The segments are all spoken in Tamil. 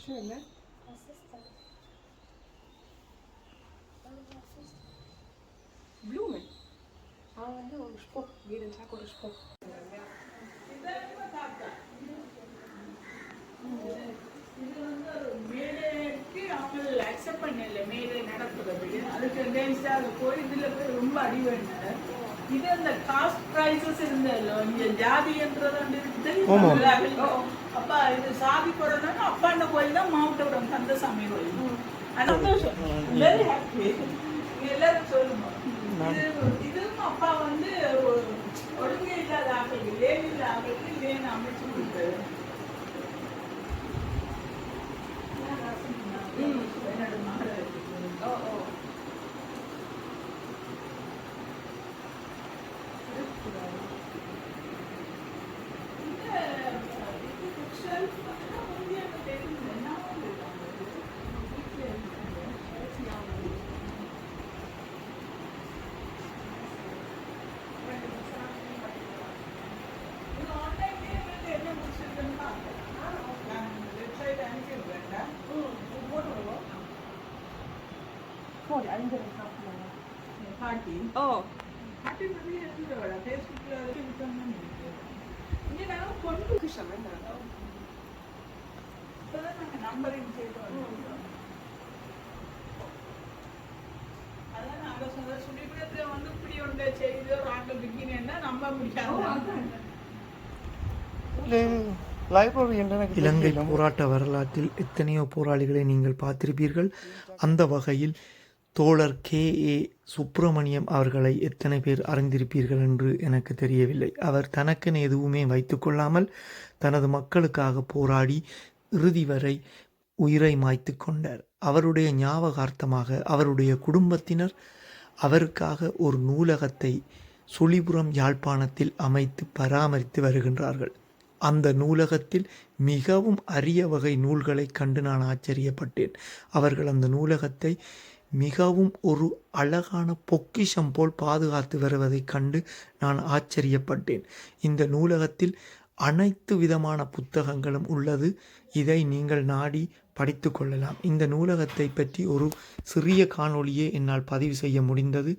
Schön, ne? Was ist das? Was ist das? Blumen. Aber nur ein Spruch. Jeden Tag oder Spruch. மேலேக்கு அவங்க அக்செப்ட் பண்ணல மேலே நடத்துறது அதுக்கு அகேன்ஸ்டாக அது போய் இதில் போய் ரொம்ப அடி வேண்டாம் இது அந்த காஸ்ட் ப்ரைஸஸ் இருந்தല്ലോ இங்கே ஜாதின்றது வந்து இருக்குது அப்பா இது சாதி போகிறதுனா அப்பாண்ட கோயில் தான் மாவட்டபுரம் கந்தசாமி கோயில் சந்தோஷம் வெரி ஹாப்பி எல்லாரும் சொல்லுங்க இது இதுவும் அப்பா வந்து ஒழுங்கே இல்லாத ஆக்களுக்கு லேன் இல்லாத ஆக்களுக்கு லேன் அமைச்சு கொடுத்தாரு Oh, die anderen Sachen. Party. Oh. Party வந்து எடுத்துடா ஃபேஸ்புக்ல அது விட்டோம்னா இங்க நான் கொண்டு Küche, ne? இப்பதான் நாங்க நம்பரிங் செய்தோம் அதான் நாங்க சொன்ன சுடிபுரத்துல வந்து இப்படி ஒன்றை செய்து ஒரு ஆட்கள் விற்கிறேன்னா நம்ப முடியாது இலங்கை போராட்ட வரலாற்றில் எத்தனையோ போராளிகளை நீங்கள் பார்த்திருப்பீர்கள். அந்த வகையில் தோழர் K.A. சுப்பிரமணியம் அவர்களை எத்தனை பேர் அறிந்திருப்பீர்கள் என்று எனக்கு தெரியவில்லை. அவர் தனக்கென எதுவுமே வைத்துக்கொள்ளாமல் தனது மக்களுக்காக போராடி இறுதி வரை உயிரை மாய்த்து கொண்டார். அவருடைய ஞாபகார்த்தமாக அவருடைய குடும்பத்தினர் அவருக்காக ஒரு நூலகத்தை சுழிபுரம் யாழ்ப்பாணத்தில் அமைத்து பராமரித்து வருகின்றார்கள். அந்த நூலகத்தில் மிகவும் அரிய வகை நூல்களை கண்டு நான் ஆச்சரியப்பட்டேன். அவர்கள் அந்த நூலகத்தை மிகவும் ஒரு அழகான பொக்கிஷம் போல் பாதுகாத்து வருவதைக் கண்டு நான் ஆச்சரியப்பட்டேன். இந்த நூலகத்தில் அனைத்து விதமான புத்தகங்களும் உள்ளது. இதை நீங்கள் நாடி படித்து கொள்ளலாம். இந்த நூலகத்தை பற்றி ஒரு சிறிய காணொளியை என்னால் பதிவு செய்ய முடிந்தது.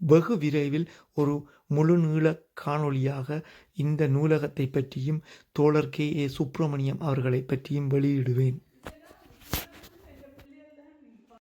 வெகு விரைவில் ஒரு முழு நீள காணொளியாக இந்த நூலகத்தை பற்றியும் தோழர் K.A. சுப்பிரமணியம் அவர்களை பற்றியும் வெளியிடுவேன்.